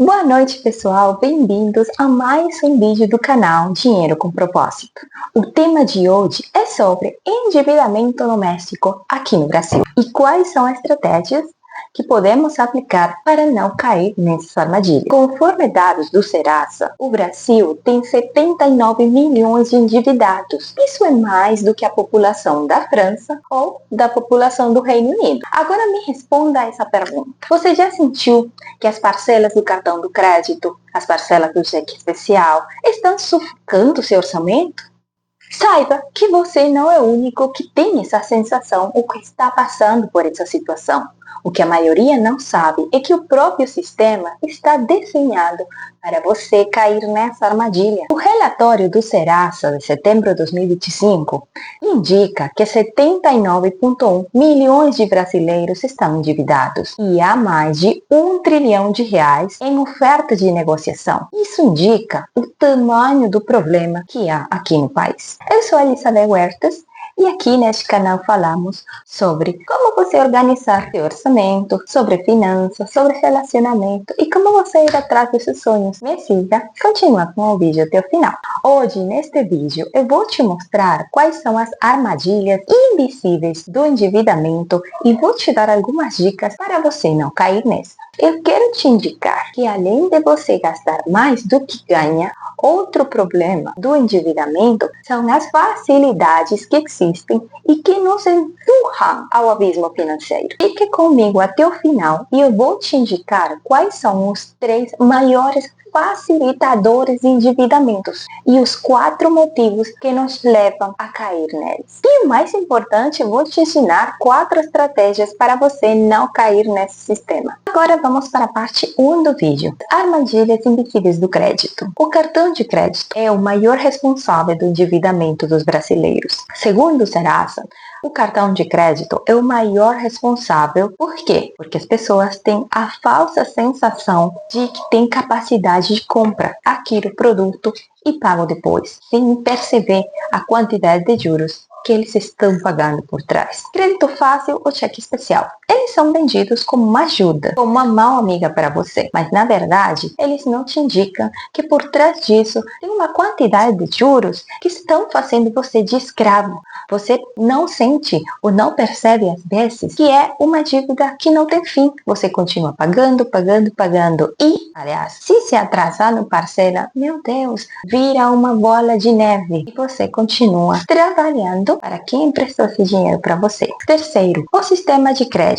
Boa noite, pessoal! Bem-vindos a mais um vídeo do canal Dinheiro com Propósito. O tema de hoje é sobre endividamento doméstico aqui no Brasil e quais são as estratégias que podemos aplicar para não cair nessas armadilhas. Conforme dados do Serasa, o Brasil tem 79 milhões de endividados. Isso é mais do que a população da França ou da população do Reino Unido. Agora me responda a essa pergunta. Você já sentiu que as parcelas do cartão do crédito, as parcelas do cheque especial, estão sufocando seu orçamento? Saiba que você não é o único que tem essa sensação ou que está passando por essa situação. O que a maioria não sabe é que o próprio sistema está desenhado para você cair nessa armadilha. O relatório do Serasa de setembro de 2025 indica que 79,1 milhões de brasileiros estão endividados e há mais de R$ 1 trilhão em oferta de negociação. Isso indica o tamanho do problema que há aqui no país. Eu sou a Elizabeth Huertas e aqui neste canal falamos sobre como você organizar seu orçamento, sobre finanças, sobre relacionamento e como você ir atrás dos seus sonhos. Me siga, continua com o vídeo até o final. Hoje, neste vídeo, eu vou te mostrar quais são as armadilhas invisíveis do endividamento e vou te dar algumas dicas para você não cair nessa. Eu quero te indicar que além de você gastar mais do que ganha, outro problema do endividamento são as facilidades que existem e que nos empurram ao abismo financeiro. Fique comigo até o final e eu vou te indicar quais são os 3 maiores facilitadores de endividamentos e os 4 motivos que nos levam a cair neles. E o mais importante, eu vou te ensinar 4 estratégias para você não cair nesse sistema. Agora vamos para a parte 1 do vídeo. Armadilhas invisíveis do crédito. O cartão de crédito é o maior responsável do endividamento dos brasileiros. Segundo o Serasa, o cartão de crédito é o maior responsável. Por quê? Porque as pessoas têm a falsa sensação de que têm capacidade de compra, adquire o produto e pagam depois, sem perceber a quantidade de juros que eles estão pagando por trás. Crédito fácil ou cheque especial. Eles são vendidos como uma ajuda, como uma mão amiga para você, mas na verdade eles não te indicam que por trás disso tem uma quantidade de juros que estão fazendo você de escravo. Você não sente ou não percebe às vezes que é uma dívida que não tem fim. Você continua pagando e, aliás, se atrasar no parcela, meu Deus, vira uma bola de neve e você continua trabalhando para quem emprestou esse dinheiro para você. Terceiro, o sistema de crédito.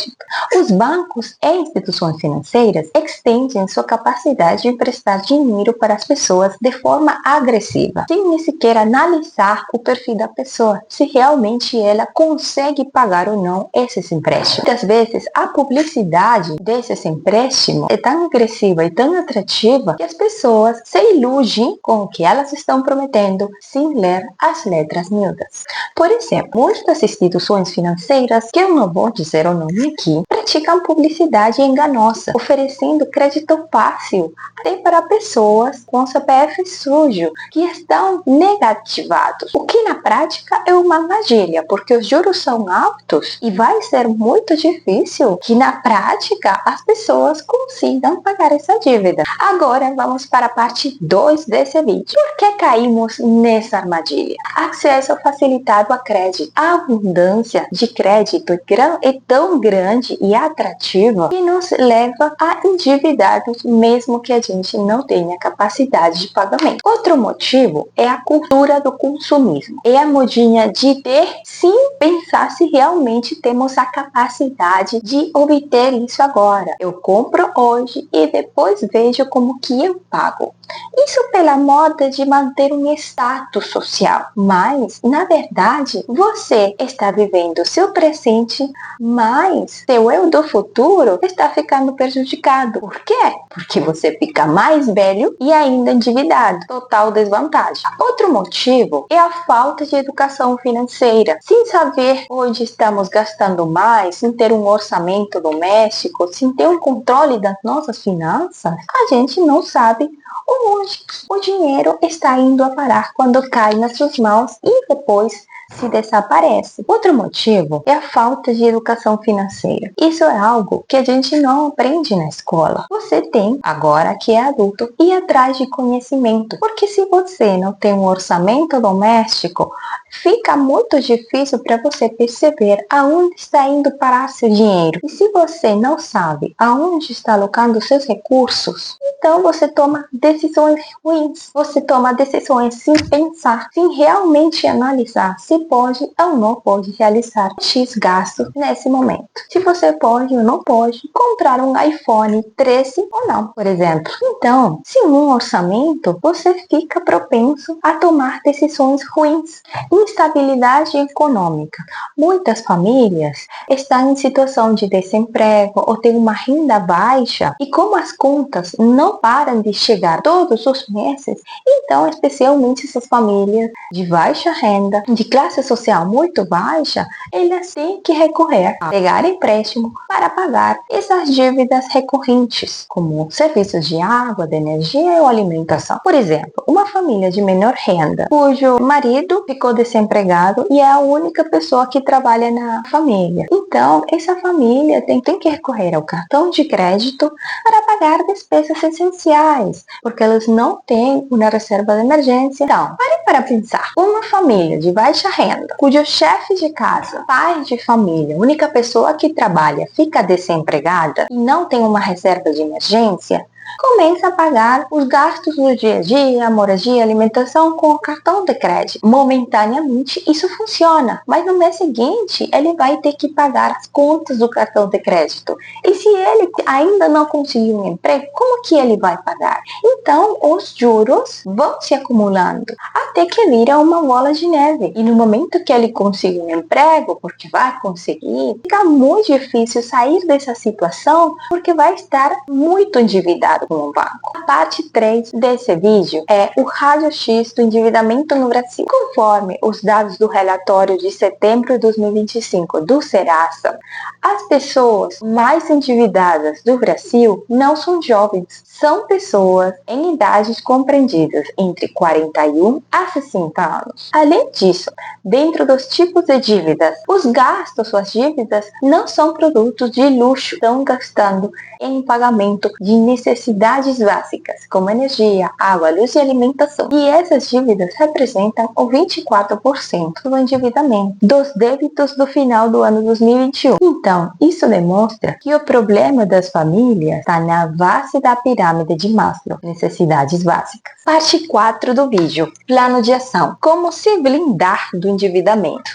Os bancos e instituições financeiras estendem sua capacidade de emprestar dinheiro para as pessoas de forma agressiva, sem nem sequer analisar o perfil da pessoa, se realmente ela consegue pagar ou não esses empréstimos. Muitas vezes, a publicidade desses empréstimos é tão agressiva e tão atrativa que as pessoas se iludem com o que elas estão prometendo sem ler as letras miúdas. Por exemplo, muitas instituições financeiras, que eu não vou dizer o nome aqui, praticam publicidade enganosa, oferecendo crédito fácil até para pessoas com CPF sujo, que estão negativados, o que na prática é uma armadilha, porque os juros são altos e vai ser muito difícil que na prática as pessoas consigam pagar essa dívida. Agora vamos para a parte 2 desse vídeo. Por que caímos nessa armadilha? Acesso facilitado a crédito. A abundância de crédito é tão grande e atrativa que nos leva a endividados mesmo que a gente não tenha capacidade de pagamento. Outro motivo é a cultura do consumismo. É a modinha de ter sem pensar se realmente temos a capacidade de obter isso agora. Eu compro hoje e depois vejo como que eu pago. Isso pela moda de manter um status social, mas na verdade você está vivendo o seu presente, mas seu eu do futuro está ficando prejudicado. Por quê? Porque você fica mais velho e ainda endividado. Total desvantagem. Outro motivo é a falta de educação financeira. Sem saber onde estamos gastando mais, sem ter um orçamento doméstico, sem ter um controle das nossas finanças, a gente não sabe onde o dinheiro está indo a parar quando cai nas suas mãos e depois se desaparece. Outro motivo é a falta de educação financeira. Isso é algo que a gente não aprende na escola. Você tem, agora que é adulto, ir atrás de conhecimento, porque se você não tem um orçamento doméstico, fica muito difícil para você perceber aonde está indo parar seu dinheiro. E se você não sabe aonde está alocando seus recursos, então você toma decisões ruins. Você toma decisões sem pensar, sem realmente analisar se pode ou não pode realizar X gastos nesse momento. Se você pode ou não pode comprar um iPhone 13 ou não, por exemplo. Então, sem um orçamento, você fica propenso a tomar decisões ruins. Instabilidade econômica. Muitas famílias estão em situação de desemprego ou têm uma renda baixa e como as contas não param de chegar todos os meses, então especialmente essas famílias de baixa renda, de classe social muito baixa, elas têm que recorrer a pegar empréstimo para pagar essas dívidas recorrentes, como serviços de água, de energia ou alimentação. Por exemplo, uma família de menor renda, cujo marido ficou desempregado e é a única pessoa que trabalha na família. Então, essa família tem que recorrer ao cartão de crédito para pagar despesas essenciais, porque eles não têm uma reserva de emergência. Então, pare para pensar. Uma família de baixa renda, cujo chefe de casa, pai de família, única pessoa que trabalha, fica desempregada e não tem uma reserva de emergência, começa a pagar os gastos do dia a dia, moradia, alimentação com o cartão de crédito. Momentaneamente isso funciona, mas no mês seguinte ele vai ter que pagar as contas do cartão de crédito. E se ele ainda não conseguiu um emprego, como que ele vai pagar? Então os juros vão se acumulando até que vira uma bola de neve. E no momento que ele conseguir um emprego, porque vai conseguir, fica muito difícil sair dessa situação porque vai estar muito endividado com o banco. A parte 3 desse vídeo é o raio-x do endividamento no Brasil. Conforme os dados do relatório de setembro de 2025 do Serasa, as pessoas mais endividadas do Brasil não são jovens, são pessoas em idades compreendidas entre 41 a 60 anos. Além disso, dentro dos tipos de dívidas, os gastos, suas dívidas, não são produtos de luxo, estão gastando em pagamento de necessidades básicas, como energia, água, luz e alimentação. E essas dívidas representam o 24% do endividamento dos débitos do final do ano 2021. Então, isso demonstra que o problema das famílias está na base da pirâmide de Maslow, necessidades básicas. Parte 4 do vídeo, plano de ação. Como se blindar do endividamento.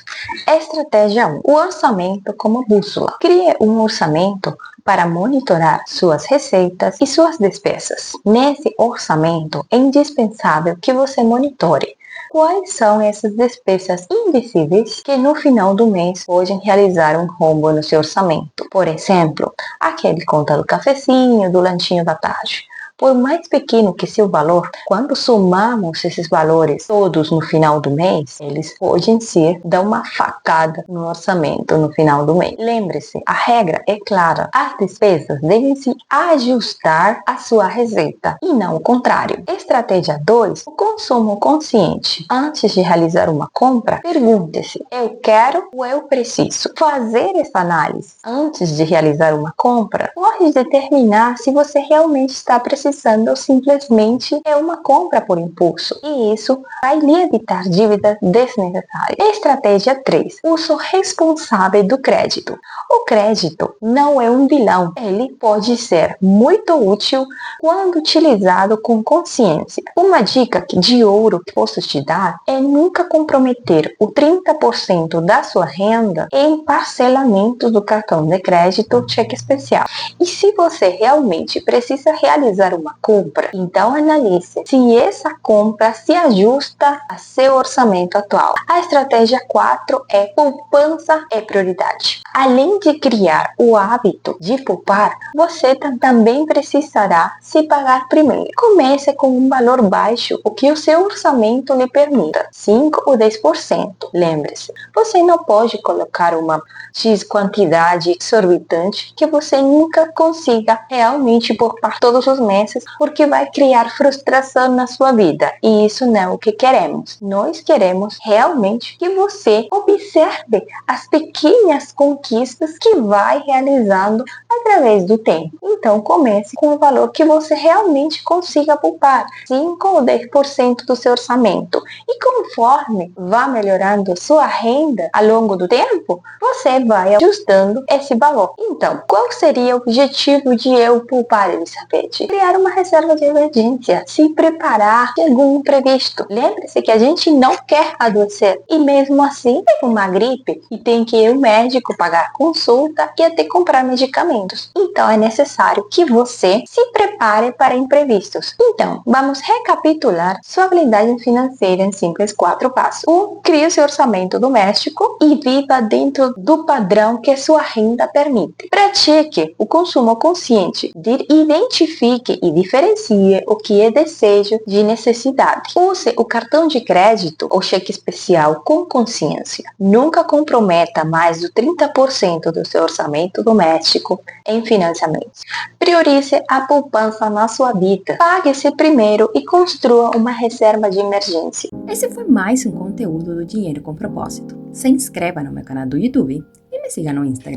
Estratégia 1. O orçamento como bússola. Crie um orçamento para monitorar suas receitas e suas despesas. Nesse orçamento, é indispensável que você monitore quais são essas despesas invisíveis que no final do mês podem realizar um rombo no seu orçamento. Por exemplo, aquele conta do cafezinho, do lanchinho da tarde. Por mais pequeno que seu valor, quando somamos esses valores todos no final do mês, eles podem dar uma facada no orçamento no final do mês. Lembre-se, a regra é clara, as despesas devem se ajustar à sua receita e não o contrário. Estratégia 2, o consumo consciente. Antes de realizar uma compra, pergunte-se, eu quero ou eu preciso? Fazer essa análise antes de realizar uma compra pode determinar se você realmente está precisando ou simplesmente é uma compra por impulso. E isso vai lhe evitar dívidas desnecessárias. Estratégia 3. Uso responsável do crédito. O crédito não é um vilão. Ele pode ser muito útil quando utilizado com consciência. Uma dica de ouro que posso te dar é nunca comprometer o 30% da sua renda em parcelamentos do cartão de crédito ou cheque especial. E se você realmente precisa realizar uma compra, então analise se essa compra se ajusta a seu orçamento atual. A estratégia 4 é poupança é prioridade. Além de criar o hábito de poupar, você também precisará se pagar primeiro. Comece com um valor baixo, o que o seu orçamento lhe permita, 5 ou 10%. Lembre-se, você não pode colocar uma X quantidade exorbitante que você nunca consiga realmente poupar todos os meses promessas, porque vai criar frustração na sua vida. E isso não é o que queremos. Nós queremos realmente que você observe as pequenas conquistas que vai realizando através do tempo. Então comece com o valor que você realmente consiga poupar, 5 ou 10% do seu orçamento. E conforme vá melhorando sua renda ao longo do tempo, você vai ajustando esse valor. Então, qual seria o objetivo de eu poupar, Elizabeth? Criar uma reserva de emergência, se preparar de algum imprevisto. Lembre-se que a gente não quer adoecer e mesmo assim tem uma gripe e tem que ir ao médico, pagar consulta e até comprar medicamentos. Então é necessário que você se prepare para imprevistos. Então, vamos recapitular sua habilidade financeira em simples 4 passos. 1. Crie seu orçamento doméstico e viva dentro do padrão que sua renda permite. Pratique o consumo consciente. Identifique e diferencie o que é desejo de necessidade. Use o cartão de crédito ou cheque especial com consciência. Nunca comprometa mais de 30% do seu orçamento doméstico em financiamentos. Priorize a poupança na sua vida. Pague-se primeiro e construa uma reserva de emergência. Esse foi mais um conteúdo do Dinheiro com Propósito. Se inscreva no meu canal do YouTube e me siga no Instagram.